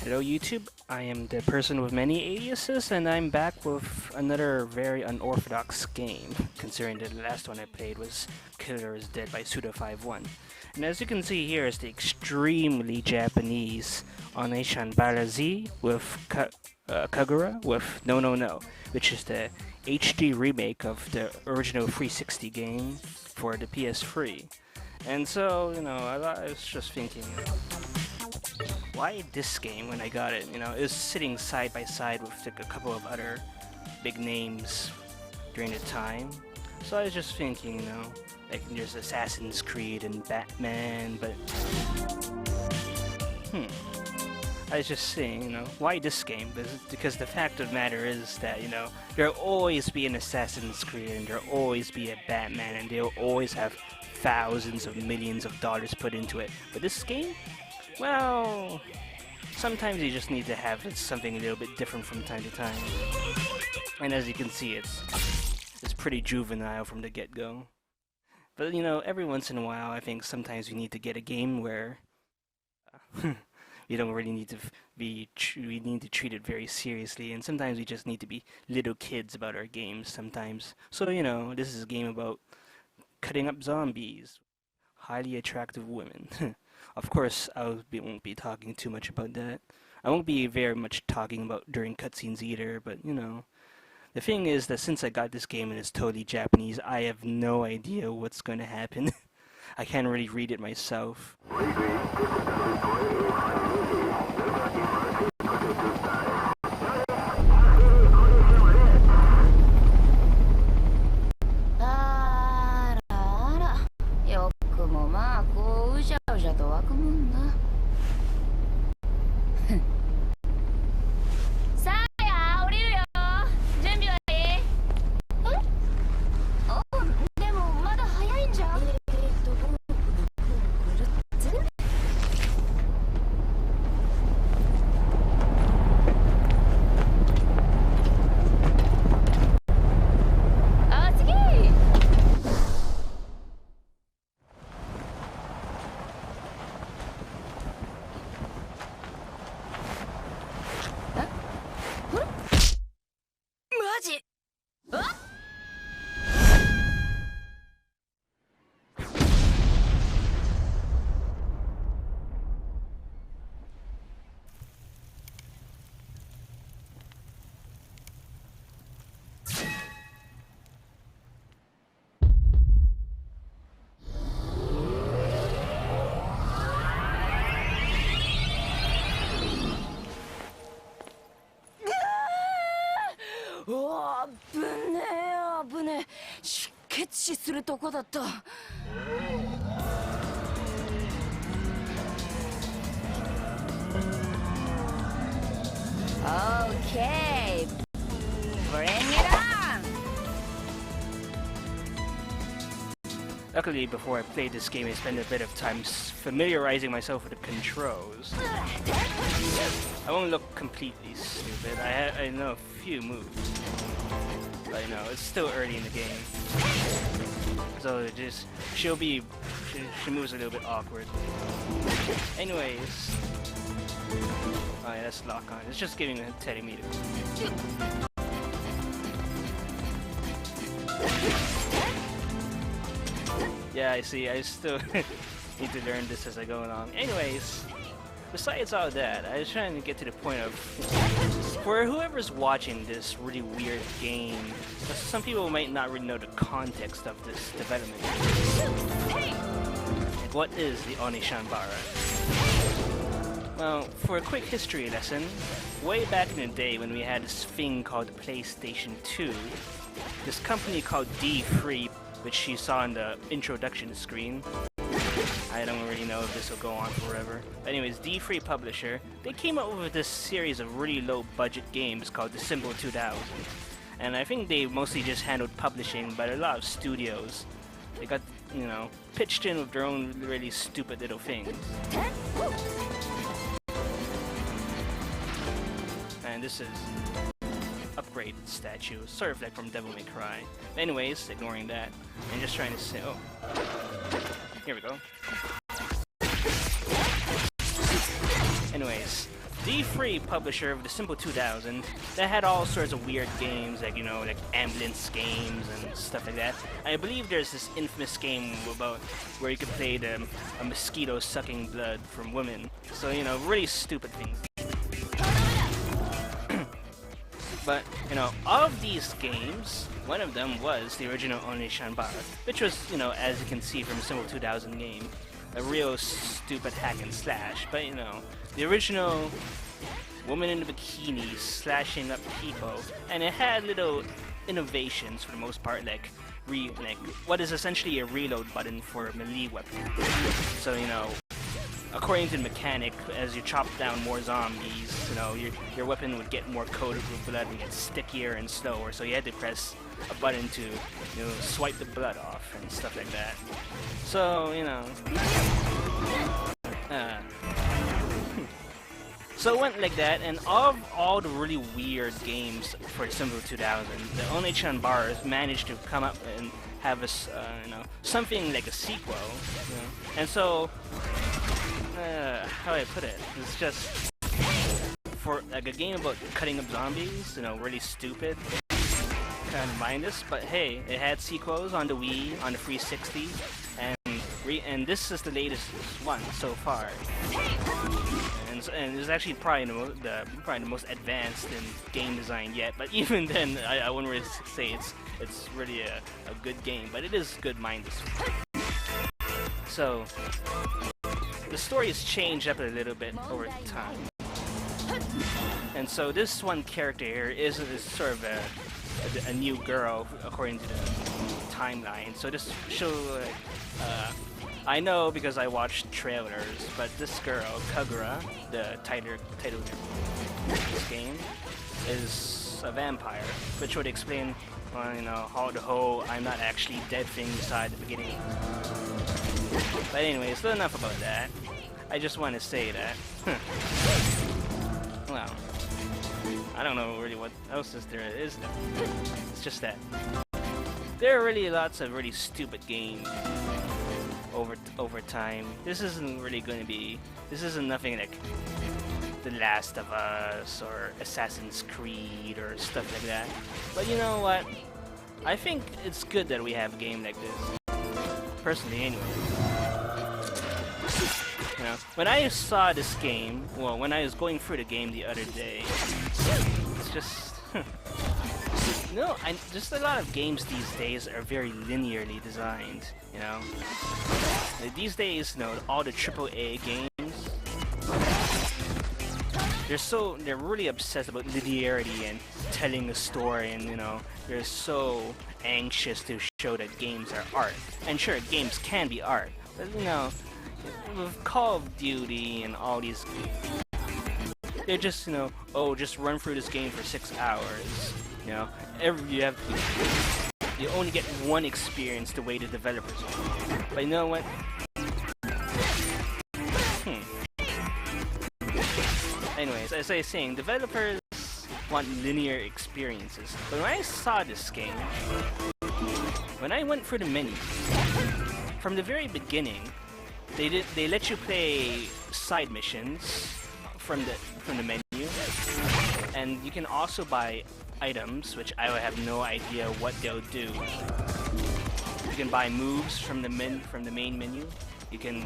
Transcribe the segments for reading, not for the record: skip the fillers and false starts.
Hello YouTube, I am the person with many aliases and I'm back with another very unorthodox game, considering that the last one I played was Killer is Dead by Suda51. And as you can see here is the extremely Japanese Oneshan Barazi with Kagura with No No No, which is the HD remake of the original 360 game for the PS3. And so, I was just thinking, why this game when I got it? It was sitting side by side with like, a couple of other big names during the time. So I was just thinking, like there's Assassin's Creed and Batman, but I was just saying, why this game? Because the fact of the matter is that, there'll always be an Assassin's Creed and there'll always be a Batman and they'll always have thousands of millions of dollars put into it. But this game? Well, sometimes you just need to have something a little bit different from time to time. And as you can see, it's pretty juvenile from the get-go. But every once in a while, I think sometimes we need to get a game where we don't really need to we need to treat it very seriously, and sometimes we just need to be little kids about our games sometimes. So this is a game about cutting up zombies, highly attractive women. Of course, won't be talking too much about that. I won't be very much talking about during cutscenes either, but the thing is that since I got this game and it's totally Japanese, I have no idea what's going to happen. I can't really read it myself. Okay, bring it on! Luckily, before I played this game, I spent a bit of time familiarizing myself with the controls. I won't look completely stupid. I know a few moves, but you know it's still early in the game, so she moves a little bit awkward. Anyways, oh yeah, that's lock on. It's just telling me to. Yeah, I see. I still need to learn this as I go along. Anyways, besides all that, I was trying to get to the point of, for whoever's watching this really weird game, some people might not really know the context of this development. Like, what is the Onishanbara? Well, for a quick history lesson, way back in the day when we had this thing called the PlayStation 2, this company called D3, which you saw on the introduction screen. I don't really know if this will go on forever. Anyways, D3 publisher, they came up with this series of really low budget games called The Symbol 2000. And I think they mostly just handled publishing, but a lot of studios, they got, you know, pitched in with their own really stupid little things. And this is upgraded statue, sort of like from Devil May Cry. Anyways, ignoring that, and just trying to say, oh, here we go. Anyways, D3 publisher of the Symbol 2000, that had all sorts of weird games, like, you know, like ambulance games and stuff like that. I believe there's this infamous game about where you could play a mosquito sucking blood from women. So, you know, really stupid things. But, you know, of these games, one of them was the original Onishanbara, which was, you know, as you can see from the Symbol 2000 game, a real stupid hack and slash. But, you know, the original woman in a bikini slashing up people, and it had little innovations for the most part, like what is essentially a reload button for a melee weapon. So, you know, according to the mechanic, as you chop down more zombies, you know, your weapon would get more coated with blood and get stickier and slower, so you had to press a button to, you know, swipe the blood off and stuff like that. So, you know, so it went like that, and of all the really weird games for the Symbol 2000, the Onishanbara managed to come up and have a, you know, something like a sequel, you know? And so, how do I put it? It's just, for like a game about cutting up zombies, you know, really stupid, kind of mindless, but hey, it had sequels on the Wii, on the 360, and this is the latest one so far. And it's actually probably the most advanced in game design yet. But even then, I wouldn't really say it's really a good game. But it is good mindless. So the story has changed up a little bit over time. And so this one character here is sort of a new girl according to the timeline. So this show. I know because I watched trailers, but this girl, Kagura, the title of this game, is a vampire, which would explain, you know, how the whole "I'm not actually dead" thing beside the beginning. But anyway, still enough about that. I just want to say that. Well, I don't know really what else there is. It's just that there are really lots of really stupid games over time. This isn't really going to be. This isn't nothing like The Last of Us or Assassin's Creed or stuff like that. But you know what? I think it's good that we have a game like this. Personally, anyway. You know, when I saw this game, well, when I was going through the game the other day, it's just. No, just a lot of games these days are very linearly designed, you know? These days, you know, all the AAA games, they're really obsessed about linearity and telling a story, and, you know, they're so anxious to show that games are art. And sure, games can be art, but, you know, with Call of Duty and all these games, they're just, you know, oh, just run through this game for 6 hours. You know, you You only get one experience the way the developers want. But you know what? Anyways, as I was saying, developers want linear experiences. But when I saw this game, when I went through the menu, from the very beginning, they let you play side missions from the menu, and you can also buy items, which I have no idea what they'll do. You can buy moves from the main menu. You can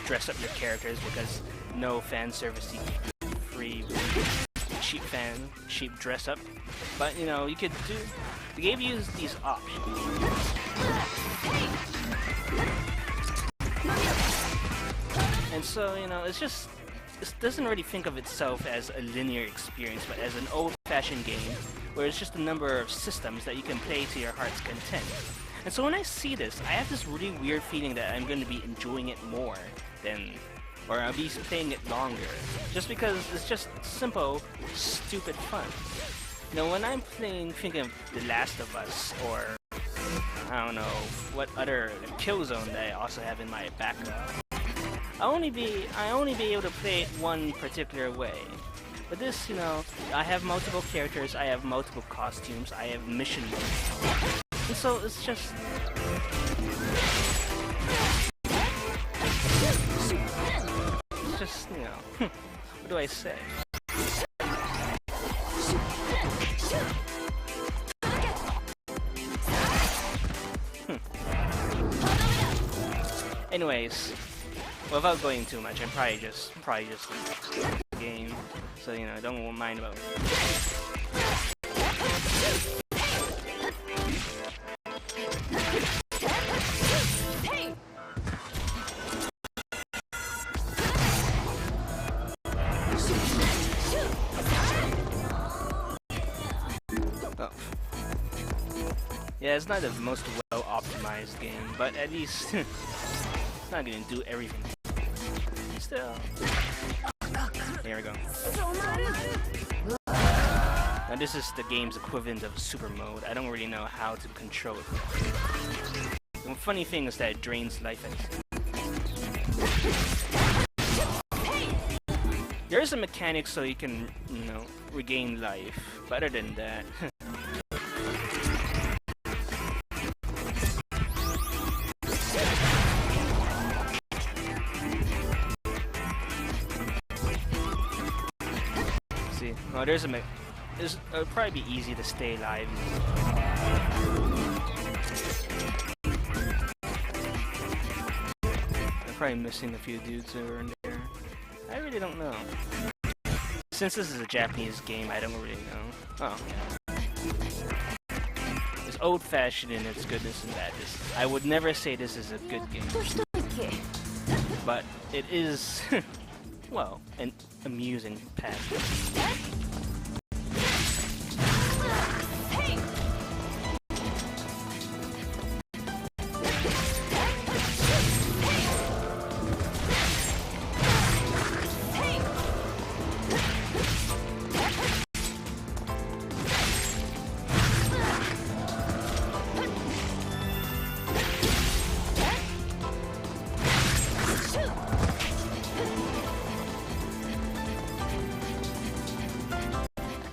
dress up your characters because no fan service free cheap dress up. But you know, they gave you these options. And so, you know, it doesn't really think of itself as a linear experience, but as an old-fashioned game where it's just a number of systems that you can play to your heart's content. And so when I see this, I have this really weird feeling that I'm going to be enjoying it more or I'll be playing it longer, just because it's just simple, stupid fun. You know, when I'm thinking of The Last of Us, or I don't know, what other Killzone that I also have in my backlog, I only be able to play it one particular way. But this, you know, I have multiple characters, I have multiple costumes, I have mission modes. And so it's just... It's just, you know, what do I say? Anyways, without going too much, I'm probably just the game, so you know, don't mind about it. Oh. Yeah, it's not the most well-optimized game, but at least it's not gonna do everything. Still. There we go. Now this is the game's equivalent of super mode. I don't really know how to control it. The funny thing is that it drains life. There's a mechanic so you can, you know, regain life. But other than that... See, oh, there's a it'll probably be easy to stay alive. I'm probably missing a few dudes over in there. I really don't know. Since this is a Japanese game, I don't really know. Oh, yeah. It's old-fashioned in its goodness and badness. I would never say this is a good game. But it is, well, an amusing path.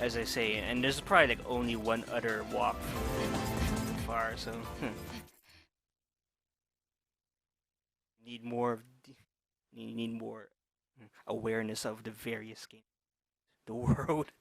As I say, and there's probably like only one other walk so far, so need more awareness of the various games, the world.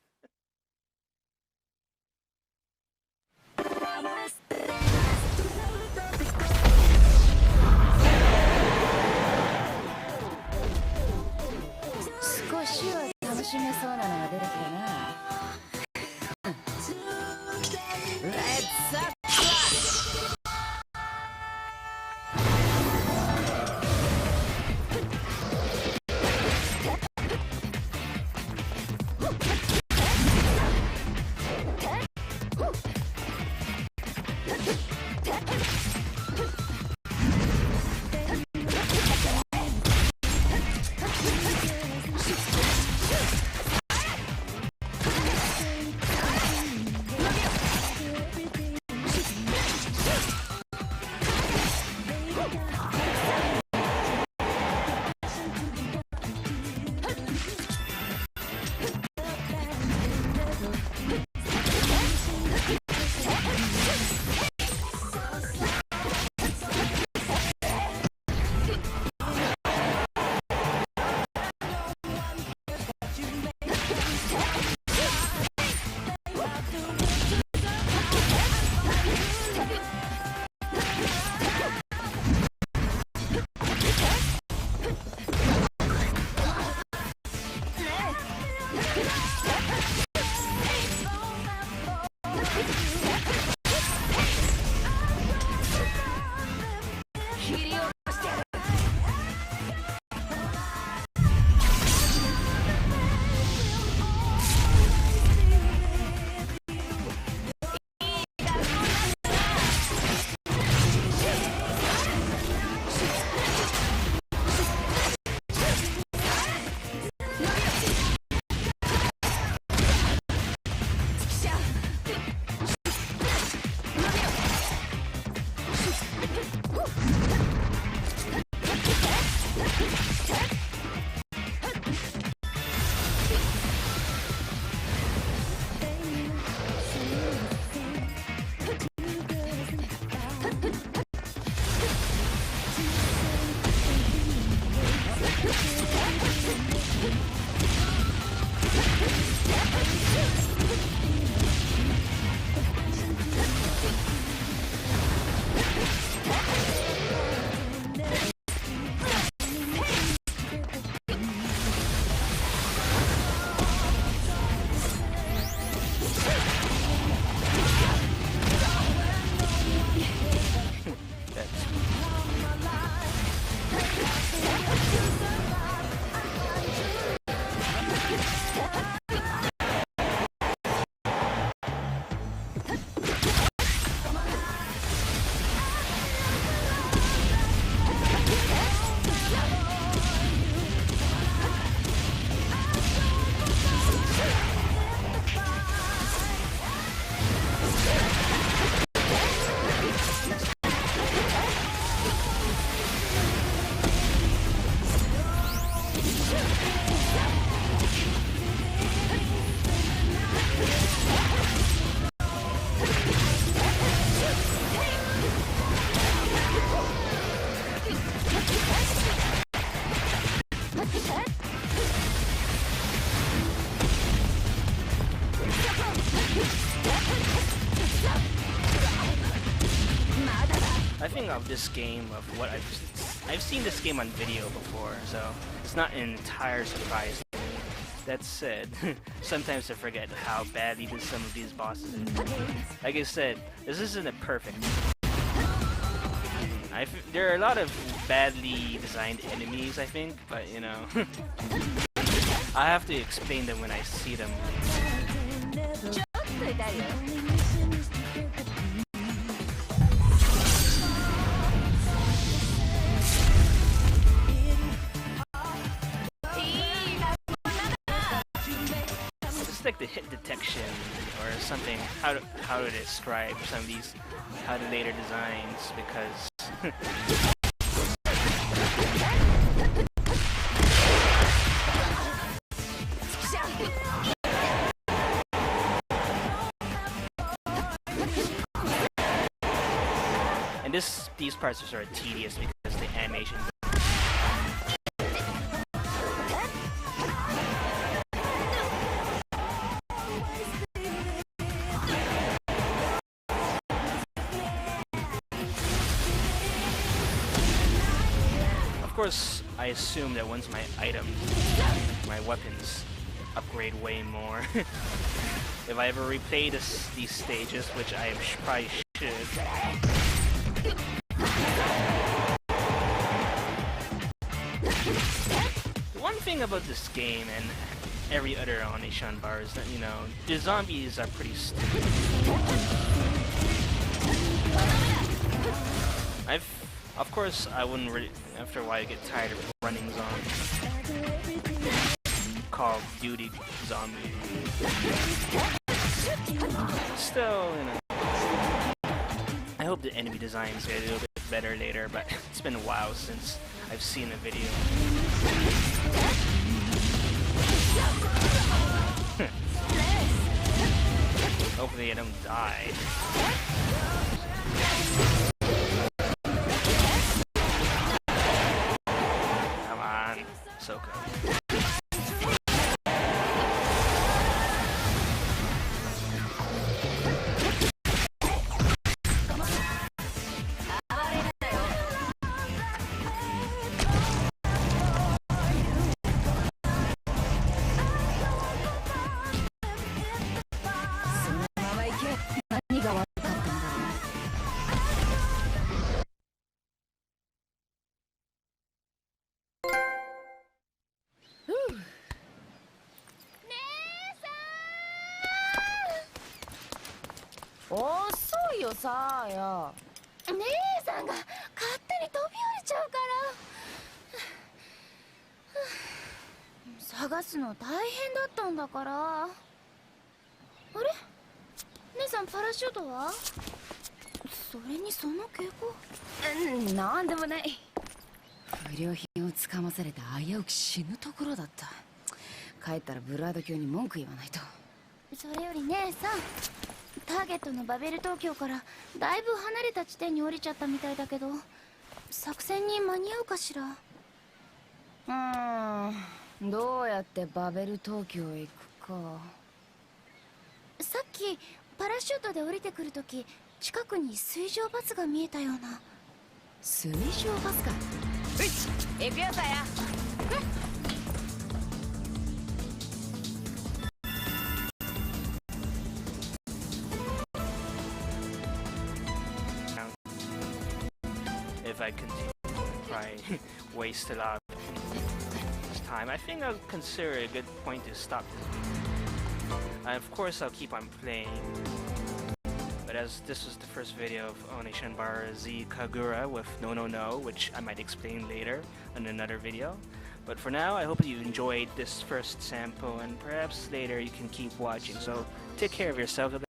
I think of this game of what I've seen this game on video before, so it's not an entire surprise to me. That said, sometimes I forget how badly some of these bosses is. Like I said, this isn't a perfect. There are a lot of badly designed enemies, I think, but you know, I have to explain them when I see them. It's like the hit detection or something. How to describe some of these later designs, because and these parts are sort of tedious because the animation. Of course, I assume that once my weapons upgrade way more, if I ever replay these stages, which I probably should. One thing about this game and every other Onision bar is that, you know, the zombies are pretty stupid. Of course, I wouldn't really, after a while, I get tired of running zombies. Call of Duty zombie. Still, you know, I hope the enemy designs get a little bit better later, but it's been a while since I've seen a video. Hopefully I don't die. Come on, Soko. 遅いよさあや。姉さんが勝手に飛び降りちゃうから。探すの大変だったんだから。あれ、姉さんパラシュートは？それにその敬語。なんでもない。不良品をつかまされて危うく死ぬところだった。帰ったらブラード卿に文句言わないと。それより姉さん、ターゲットのバベル東京からだいぶ離れた地点に降りちゃったみたいだけど、作戦に間に合うかしら。どうやってバベル東京へ行くか。さっきパラシュートで降りてくるとき、近くに水上バスが見えたような。水上バスか。うっし行くよさや。If I continue to probably waste a lot of time, I think I'll consider it a good point to stop this video. And of course I'll keep on playing, but as this was the first video of Onishin Bar Z Kagura with No No No, which I might explain later in another video. But for now, I hope you enjoyed this first sample, and perhaps later you can keep watching. So take care of yourself.